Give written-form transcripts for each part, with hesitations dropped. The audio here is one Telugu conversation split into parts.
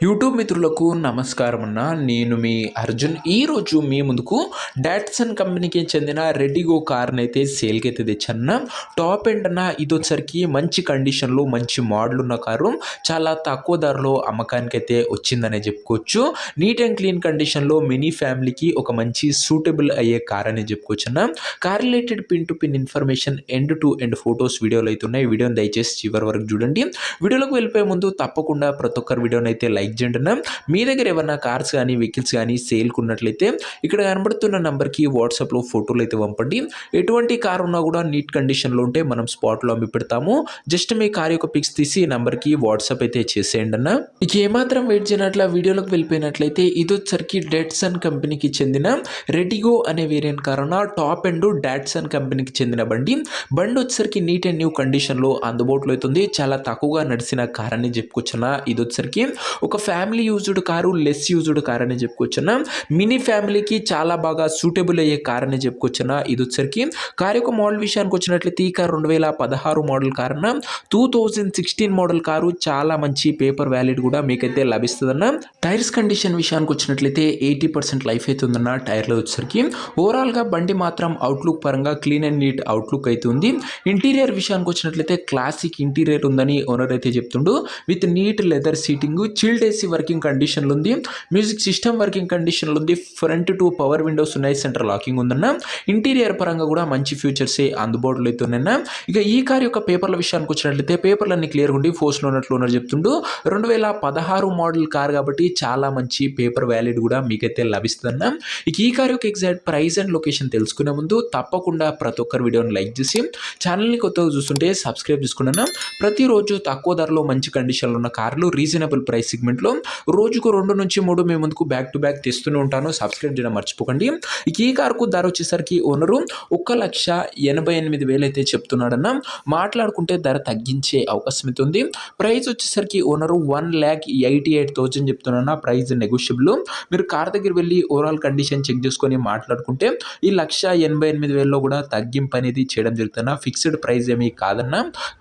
యూట్యూబ్ మిత్రులకు నమస్కారం అన్న. నేను మీ అర్జున్. ఈరోజు మీ ముందుకు డాట్సన్ కంపెనీకి చెందిన రెడిగో కార్ని అయితే సేల్కి అయితే తెచ్చన్న. టాప్ ఎండ్ అన్న, ఇది వచ్చరికి మంచి కండిషన్లో మంచి మోడల్ ఉన్న కారు, చాలా తక్కువ ధరలో అమ్మకానికి అయితే వచ్చిందనే చెప్పుకోవచ్చు. నీట్ అండ్ క్లీన్ కండిషన్లో మినీ ఫ్యామిలీకి ఒక మంచి సూటబుల్ అయ్యే కార్ అనే చెప్పుకోవచ్చు అన్న. Car related pin to pin information, end to end photos వీడియోలు అయితే ఉన్నాయి. వీడియోని దయచేసి చివరి వరకు చూడండి. వీడియోలోకి వెళ్ళిపోయే ముందు తప్పకుండా ప్రతి ఒక్కరు వీడియోని అయితే లైక్ చేయండి. మీ దగ్గర ఏమన్నా కార్స్ కానీ వెహికల్స్ కానీ సేల్కి ఉన్నట్లయితే ఇక్కడ కనబడుతున్న నంబర్కి వాట్సాప్లో ఫోటోలు అయితే పంపండి. ఎటువంటి కార్ ఉన్నా కూడా నీట్ కండిషన్లో ఉంటే మనం స్పాట్లో అమ్మి పెడతాము. జస్ట్ మీ కార్ యొక్క పిక్స్ తీసి నంబర్కి వాట్సాప్ అయితే చేసేయండి అన్న. మీకు ఏమాత్రం వెయిట్ చేయనట్ల వీడియోలోకి వెళ్ళిపోయినట్లయితే ఇది వచ్చరికి డాట్సన్ కంపెనీకి చెందిన రెడిగో అనే వేరియంట్ కార్ అన్న. టాప్ అండ్ డాట్సన్ కంపెనీకి చెందిన బండి వచ్చరికి నీట్ అండ్ న్యూ కండిషన్లో అందుబాటులో అవుతుంది. చాలా తక్కువగా నడిచిన కార్ అని చెప్పుకోవచ్చున్న. ఇది వచ్చరికి ఒక family used car, less used car అని చెప్పుకోవచ్చున్న. మినీ ఫ్యామిలీకి చాలా బాగా సూటబుల్ అయ్యే కార్ అని చెప్పుకోవచ్చున్న. ఇది వచ్చరికి కార్ యొక్క మోడల్ విషయానికి వచ్చినట్లయితే ఈ కార్ 2016 మోడల్ కార్ అన్న. 2016 మోడల్ కారు, చాలా మంచి పేపర్ వ్యాలిడ్ కూడా మీకైతే లభిస్తుందన్న. టైర్స్ కండిషన్ విషయానికి వచ్చినట్లయితే 80% లైఫ్ అయితే ఉందన్న టైర్లో వచ్చరికి. ఓవరాల్గా బండి మాత్రం అవుట్లుక్ పరంగా క్లీన్ అండ్ నీట్ అవుట్లుక్ అయితే ఉంది. ఇంటీరియర్ విషయానికి వచ్చినట్లయితే క్లాసిక్ ఇంటీరియర్ ఉందని ఓనర్ అయితే చెప్తుండు. With neat leather seating, chilled AC working కండిషన్లో ఉంది. మ్యూజిక్ సిస్టమ్ వర్కింగ్ కండిషన్లో ఉంది. ఫ్రంట్ 2 పవర్ విండోస్ ఉన్నాయి. సెంటర్ లాకింగ్ ఉందన్న. ఇంటీరియర్ పరంగా కూడా మంచి ఫీచర్సే అందుబాటులో అయితే ఉన్నాయన్న. ఇక ఈ కార్ యొక్క పేపర్ల విషయానికి వచ్చినట్లయితే పేపర్లన్నీ క్లియర్గా ఉండి ఫోర్స్లో ఉన్నట్లు ఓనర్ చెప్తుండు. 2016 మోడల్ కార్ కాబట్టి చాలా మంచి పేపర్ వ్యాలిడ్ కూడా మీకైతే లభిస్తుందన్న. ఇక ఈ కార్ యొక్క ఎగ్జాక్ట్ ప్రైస్ అండ్ లొకేషన్ తెలుసుకునే ముందు తప్పకుండా ప్రతి ఒక్కరు వీడియోని లైక్ చేసి ఛానల్ని కొత్తగా చూస్తుంటే సబ్స్క్రైబ్ చేసుకున్నాను. ప్రతిరోజు తక్కువ ధరలో మంచి కండిషన్లో ఉన్న కార్లు రీజనబుల్ ప్రైస్ సెగ్మెంట్లో రోజుకు 2 నుంచి 3 మీ ముందుకు బ్యాక్ టు బ్యాక్ తెస్తూనే ఉంటాను. సబ్స్క్రైబ్ చేయడం మర్చిపోకండి. ఇక ఈ కార్కు ధర వచ్చేసరికి ఓనరు 1,88,000 అయితే చెప్తున్నాడన్న. మాట్లాడుకుంటే ధర తగ్గించే అవకాశం అయితే ఉంది. ప్రైస్ వచ్చేసరికి ఓనరు 1,88,000 చెప్తున్నా. Price negotiable. మీరు కార్ దగ్గర వెళ్ళి ఓవరాల్ కండిషన్ చెక్ చేసుకొని మాట్లాడుకుంటే ఈ 1,88,000లో కూడా తగ్గింపు అనేది చేయడం జరుగుతున్నా. ఫిక్స్డ్ ప్రైస్ ఏమీ కాదన్న.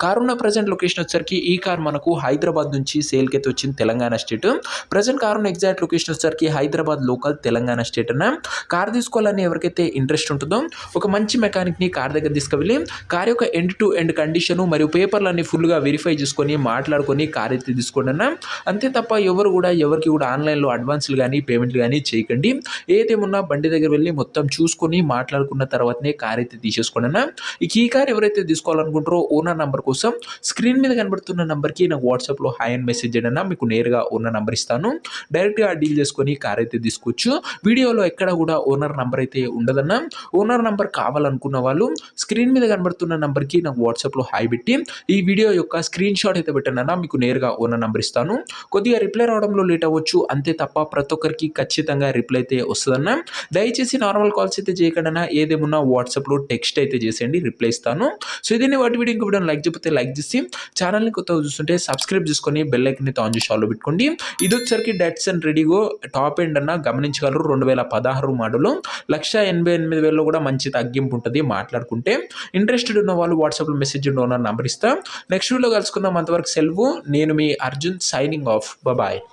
కార్ ఉన్న ప్రజెంట్ లొకేషన్ వచ్చేసరికి ఈ కార్ మనకు హైదరాబాద్ నుంచి సేల్కి అయితే వచ్చింది, తెలంగాణ స్టేట్. ప్రజెంట్ కార్ ఉన్న ఎగ్జాక్ట్ లొకేషన్ వచ్చేసరికి హైదరాబాద్ లోకల్, తెలంగాణ స్టేట్ అన్న. కార్ తీసుకోవాలని ఎవరికైతే ఇంట్రెస్ట్ ఉంటుందో ఒక మంచి మెకానిక్ని కార్ దగ్గర తీసుకువెళ్ళి కార్ యొక్క ఎండ్ టు ఎండ్ కండిషను మరియు పేపర్లన్నీ ఫుల్గా వెరిఫై చేసుకొని మాట్లాడుకొని కార్ అయితే తీసుకోండి అన్న. అంతే తప్ప ఎవరు కూడా ఎవరికి కూడా ఆన్లైన్లో అడ్వాన్స్లు కానీ పేమెంట్లు కానీ చేయకండి. ఏదేమున్నా బండి దగ్గర వెళ్ళి మొత్తం చూసుకొని మాట్లాడుకున్న తర్వాతనే కార్ అయితే తీసేసుకోండి అన్న. ఇక ఈ కార్ ఎవరైతే తీసుకోవాలనుకుంటారో ఓనర్ నంబర్ కోసం స్క్రీన్ మీద కనబడుతున్న నంబర్కి నాకు వాట్సాప్లో హాయ్ అని మెసేజ్ చేయడం అన్న. మీకు నేరుగా ఓనర్ నంబర్ ఇస్తాను. డైరెక్ట్గా డీల్ చేసుకొని కార్ అయితే తీసుకోవచ్చు. వీడియోలో ఎక్కడ కూడా ఓనర్ నంబర్ అయితే ఉండదన్న. ఓనర్ నంబర్ కావాలనుకున్న వాళ్ళు స్క్రీన్ మీద కనబడుతున్న నంబర్కి నాకు వాట్సాప్లో హాయ్ పెట్టి ఈ వీడియో యొక్క స్క్రీన్ షాట్ అయితే పెట్టండి అన్న. మీకు నేరుగా ఓనర్ నంబర్ ఇస్తాను. కొద్దిగా రిప్లై రావడంలో లేట్ అవ్వచ్చు, అంతే తప్ప ప్రతి ఒక్కరికి ఖచ్చితంగా రిప్లై అయితే వస్తుందన్న. దయచేసి నార్మల్ కాల్స్ అయితే చేయకండి అన్న. ఏదేమున్నా వాట్సాప్లో టెక్స్ట్ అయితే చేసేయండి, రిప్లై ఇస్తాను. సో ఇదే వాటి వీడియో ఇంకో వీడియో లైక్ చెప్పితే లైక్ చేసి ఛానల్ని కొత్తగా చూస్తుంటే సబ్స్క్రైబ్ చేసుకొని బెల్ ఐకాన్ని ఆన్ చేసి ఆన్లో పెట్టుకోండి. ఇది వచ్చరికి డాట్సన్ రెడిగో టాప్ ఎండ్ అన్న. గమనించగలరు 2016 మోడల్. 1,88,000లో కూడా మంచి తగ్గింపు ఉంటుంది మాట్లాడుకుంటే. ఇంట్రెస్టెడ్ ఉన్న వాళ్ళు వాట్సాప్లో మెసేజ్ ఓనర్ నంబర్ ఇస్తా. నెక్స్ట్ వీడియోలో కలుసుకుందాం. అంతవరకు సెలవు. నేను మీ అర్జున్, సైనింగ్ ఆఫ్. బాయ్.